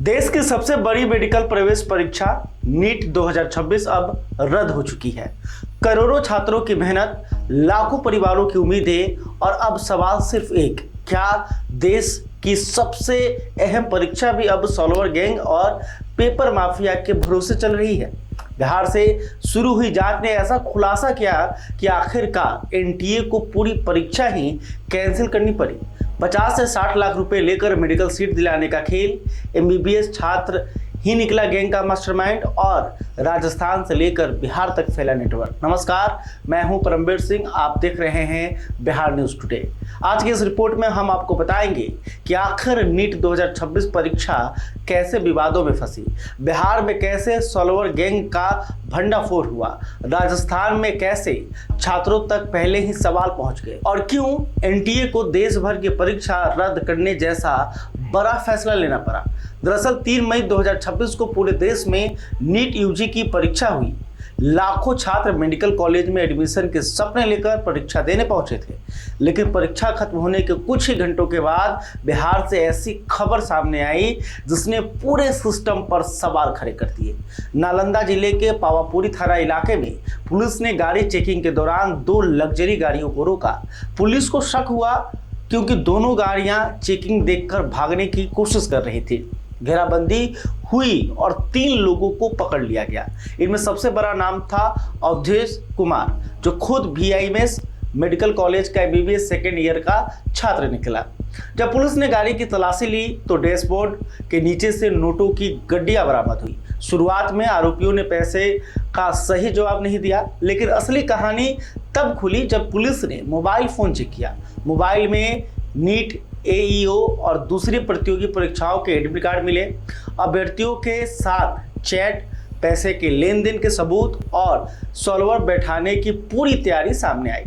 देश की सबसे बड़ी मेडिकल प्रवेश परीक्षा नीट 2026 अब रद्द हो चुकी है। करोड़ों छात्रों की मेहनत, लाखों परिवारों की उम्मीदें और अब सवाल सिर्फ एक, क्या देश की सबसे अहम परीक्षा भी अब सॉल्वर गैंग और पेपर माफिया के भरोसे चल रही है? बिहार से शुरू हुई जांच ने ऐसा खुलासा किया कि आखिरकार एनटीए को पूरी परीक्षा ही कैंसिल करनी पड़ी। 50 से 60 लाख रुपए लेकर मेडिकल सीट दिलाने का खेल, एमबीबीएस छात्र ही निकला गैंग का मास्टरमाइंड और राजस्थान से लेकर बिहार तक फैला नेटवर्क। नमस्कार, मैं हूं परमवीर सिंह, आप देख रहे हैं बिहार न्यूज टुडे। आज की इस रिपोर्ट में हम आपको बताएंगे कि आखिर नीट 2026 परीक्षा कैसे विवादों में फंसी, बिहार में कैसे सॉल्वर गैंग का भंडाफोड़ हुआ, राजस्थान में कैसे छात्रों तक पहले ही सवाल पहुंच गए और क्यों एनटीए को देश भर की परीक्षा रद्द करने जैसा बड़ा फैसला लेना पड़ा। दरअसल 3 मई 2026 को पूरे देश में नीट यूजी की परीक्षा हुई। लाखों छात्र मेडिकल कॉलेज में एडमिशन के सपने लेकर परीक्षा देने पहुंचे थे, लेकिन परीक्षा खत्म होने के कुछ ही घंटों के बाद बिहार से ऐसी खबर सामने आई जिसने पूरे सिस्टम पर सवाल खड़े कर दिए। नालंदा जिले के पावापुरी थाना इलाके में पुलिस ने गाड़ी चेकिंग के दौरान 2 लग्जरी गाड़ियों को रोका। पुलिस को शक हुआ क्योंकि दोनों गाड़ियां चेकिंग देखकर भागने की कोशिश कर रही थी। घेराबंदी हुई और 3 लोगों को पकड़ लिया गया। इनमें सबसे बड़ा नाम था अवधेश कुमार, जो खुद VIMS मेडिकल कॉलेज का एमबीबीएस सेकेंड ईयर का छात्र निकला। जब पुलिस ने गाड़ी की तलाशी ली तो डैशबोर्ड के नीचे से नोटों की गड्डियां बरामद हुई। शुरुआत में आरोपियों ने पैसे का सही जवाब नहीं दिया, लेकिन असली कहानी तब खुली जब पुलिस ने मोबाइल फोन चेक किया। मोबाइल में नीट, AEO और दूसरी प्रतियोगी परीक्षाओं के एडमिट कार्ड मिले। अभ्यर्थियों के साथ चैट, पैसे के लेन देन के सबूत और सॉल्वर बैठाने की पूरी तैयारी सामने आई।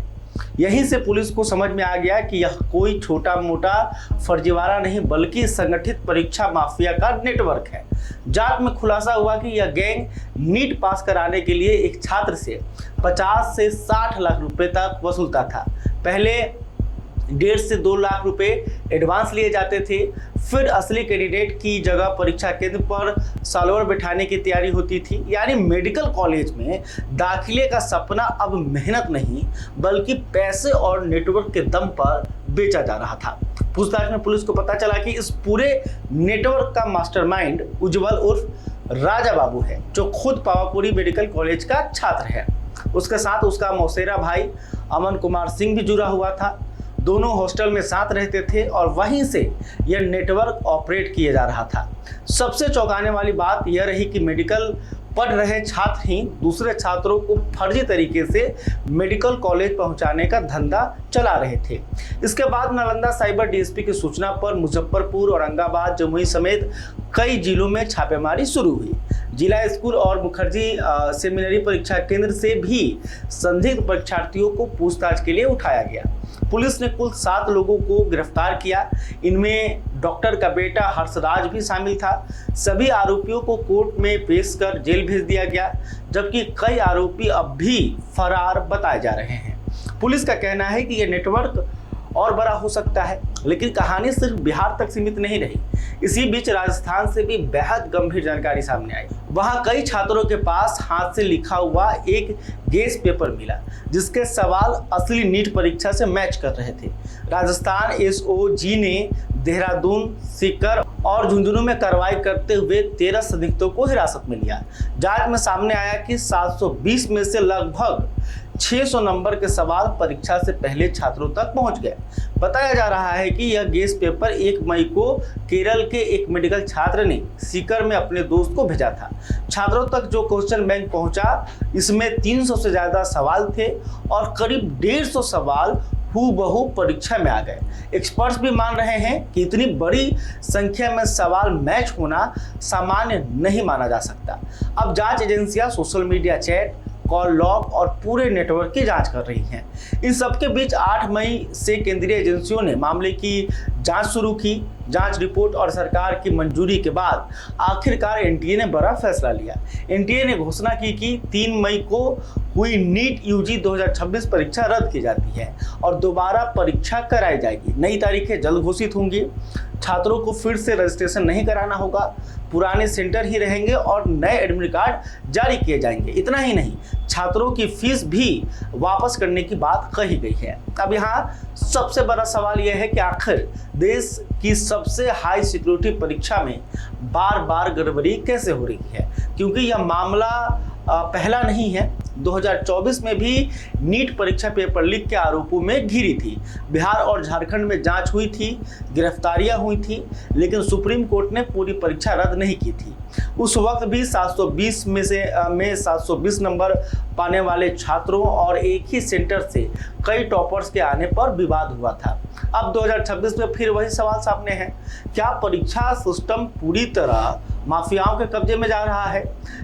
यहीं से पुलिस को समझ में आ गया कि यह कोई छोटा मोटा फर्जीवाड़ा नहीं बल्कि संगठित परीक्षा माफिया का नेटवर्क है। जांच में खुलासा हुआ कि यह गैंग नीट पास कराने के लिए एक छात्र से 50 से 60 लाख रुपए तक वसूलता था। पहले 1.5 से 2 लाख रुपए एडवांस लिए जाते थे, फिर असली कैंडिडेट की जगह परीक्षा केंद्र पर सॉल्वर बैठाने की तैयारी होती थी। यानी मेडिकल कॉलेज में दाखिले का सपना अब मेहनत नहीं बल्कि पैसे और नेटवर्क के दम पर बेचा जा रहा था। पूछताछ में पुलिस को पता चला कि इस पूरे नेटवर्क का मास्टरमाइंड उज्जवल उर्फ राजा बाबू है, जो खुद पावापुरी मेडिकल कॉलेज का छात्र है। उसके साथ उसका मौसेरा भाई अमन कुमार सिंह भी जुड़ा हुआ था। दोनों हॉस्टल में साथ रहते थे और वहीं से यह नेटवर्क ऑपरेट किया जा रहा था। सबसे चौंकाने वाली बात यह रही कि मेडिकल पढ़ रहे छात्र ही दूसरे छात्रों को फर्जी तरीके से मेडिकल कॉलेज पहुंचाने का धंधा चला रहे थे। इसके बाद नालंदा साइबर DSP की सूचना पर मुजफ्फरपुर, औरंगाबाद, जमुई समेत कई जिलों में छापेमारी शुरू हुई। जिला स्कूल और मुखर्जी सेमिनरी परीक्षा केंद्र से भी संदिग्ध परीक्षार्थियों को पूछताछ के लिए उठाया गया। पुलिस ने कुल 7 लोगों को गिरफ्तार किया। इनमें डॉक्टर का बेटा हर्षराज भी शामिल था। सभी आरोपियों को कोर्ट में पेश कर जेल भेज दिया गया, जबकि कई आरोपी अब भी फरार बताए जा रहे हैं। पुलिस का कहना है कि यह नेटवर्क और बड़ा हो सकता है, लेकिन कहानी सिर्फ बिहार तक सीमित नहीं रही। इसी बीच राजस्थान से भी बेहद गंभीर जानकारी सामने आई। वहां कई छात्रों के पास हाथ से लिखा हुआ एक गेस पेपर मिला, जिसके सवाल असली नीट परीक्षा से मैच कर रहे थे। राजस्थान SOG ने देहरादून, सीकर और झुंझुनू में कार्रवाई करते हुए 13 संदिग्धों को हिरासत में लिया। जांच में सामने आया कि 720 में से लगभग 600 नंबर के सवाल परीक्षा से पहले छात्रों तक पहुंच गए। बताया जा रहा है कि यह गेस पेपर 1 मई को केरल के एक मेडिकल छात्र ने सीकर में अपने दोस्त को भेजा था। छात्रों तक जो क्वेश्चन बैंक पहुंचा, इसमें 300 से ज़्यादा सवाल थे और करीब 150 सवाल हूबहू परीक्षा में आ गए। एक्सपर्ट्स भी मान रहे हैं कि इतनी बड़ी संख्या में सवाल मैच होना सामान्य नहीं माना जा सकता। अब जांच एजेंसियां social media chat, call log और पूरे नेटवर्क की जांच कर रही हैं। इन सबके बीच 8 मई से केंद्रीय एजेंसियों ने मामले की जांच शुरू की। जांच रिपोर्ट और सरकार की मंजूरी के बाद आखिरकार एनटीए ने बड़ा फैसला लिया। एनटीए ने घोषणा की कि 3 मई को हुई नीट यूजी 2026 परीक्षा रद्द की जाती है और दोबारा परीक्षा कराई जाएगी। नई तारीखें जल्द घोषित होंगी। छात्रों को फिर से रजिस्ट्रेशन नहीं कराना होगा, पुराने सेंटर ही रहेंगे और नए एडमिट कार्ड जारी किए जाएंगे। इतना ही नहीं, छात्रों की फीस भी वापस करने की बात कही गई है। अब यहाँ सबसे बड़ा सवाल यह है कि आखिर देश की सबसे हाई सिक्योरिटी परीक्षा में बार बार गड़बड़ी कैसे हो रही है, क्योंकि यह मामला पहला नहीं है। 2024 में भी नीट परीक्षा पेपर लीक के आरोपों में घिरी थी। बिहार और झारखंड में जांच हुई थी, गिरफ्तारियां हुई थी, लेकिन सुप्रीम कोर्ट ने पूरी परीक्षा रद्द नहीं की थी। उस वक्त भी 720 में 720 नंबर पाने वाले छात्रों और एक ही सेंटर से कई टॉपर्स के आने पर विवाद हुआ था। अब 2026 में फिर वही सवाल सामने है। क्या परीक्षा सिस्टम पूरी तरह माफियाओं के कब्जे में जा रहा है?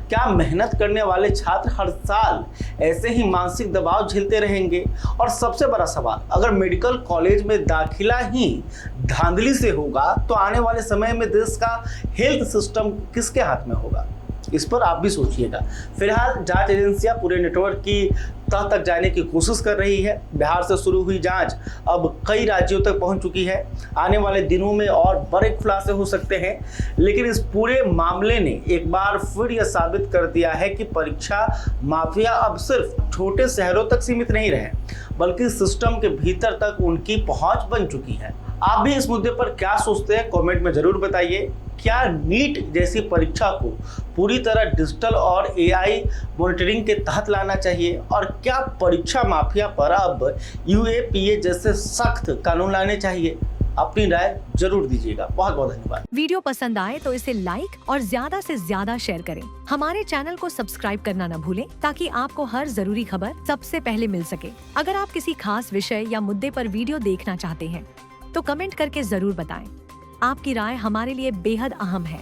क्या मेहनत करने वाले छात्र हर साल ऐसे ही मानसिक दबाव झेलते रहेंगे? और सबसे बड़ा सवाल, अगर मेडिकल कॉलेज में दाखिला ही धांधली से होगा तो आने वाले समय में देश का हेल्थ सिस्टम किसके हाथ में होगा? इस पर आप भी सोचिएगा। फिलहाल जांच एजेंसियां पूरे नेटवर्क की तह तक जाने की कोशिश कर रही है। बिहार से शुरू हुई जांच अब कई राज्यों तक पहुंच चुकी है। आने वाले दिनों में और बड़े खुलासे हो सकते हैं, लेकिन इस पूरे मामले ने एक बार फिर यह साबित कर दिया है कि परीक्षा माफिया अब सिर्फ छोटे शहरों तक सीमित नहीं रहे, बल्कि सिस्टम के भीतर तक उनकी पहुंच बन चुकी है। आप भी इस मुद्दे पर क्या सोचते हैं, कमेंट में जरूर बताइए। क्या नीट जैसी परीक्षा को पूरी तरह डिजिटल और एआई मॉनिटरिंग के तहत लाना चाहिए? और क्या परीक्षा माफिया पर अब यूएपीए जैसे सख्त कानून लाने चाहिए? अपनी राय जरूर दीजिएगा। बहुत बहुत धन्यवाद। वीडियो पसंद आए तो इसे लाइक और ज्यादा से ज्यादा शेयर करें। हमारे चैनल को सब्सक्राइब करना न भूलें, ताकि आपको हर जरूरी खबर सबसे पहले मिल सके। अगर आप किसी खास विषय या मुद्दे पर वीडियो देखना चाहते हैं तो कमेंट करके जरूर बताएं। आपकी राय हमारे लिए बेहद अहम है।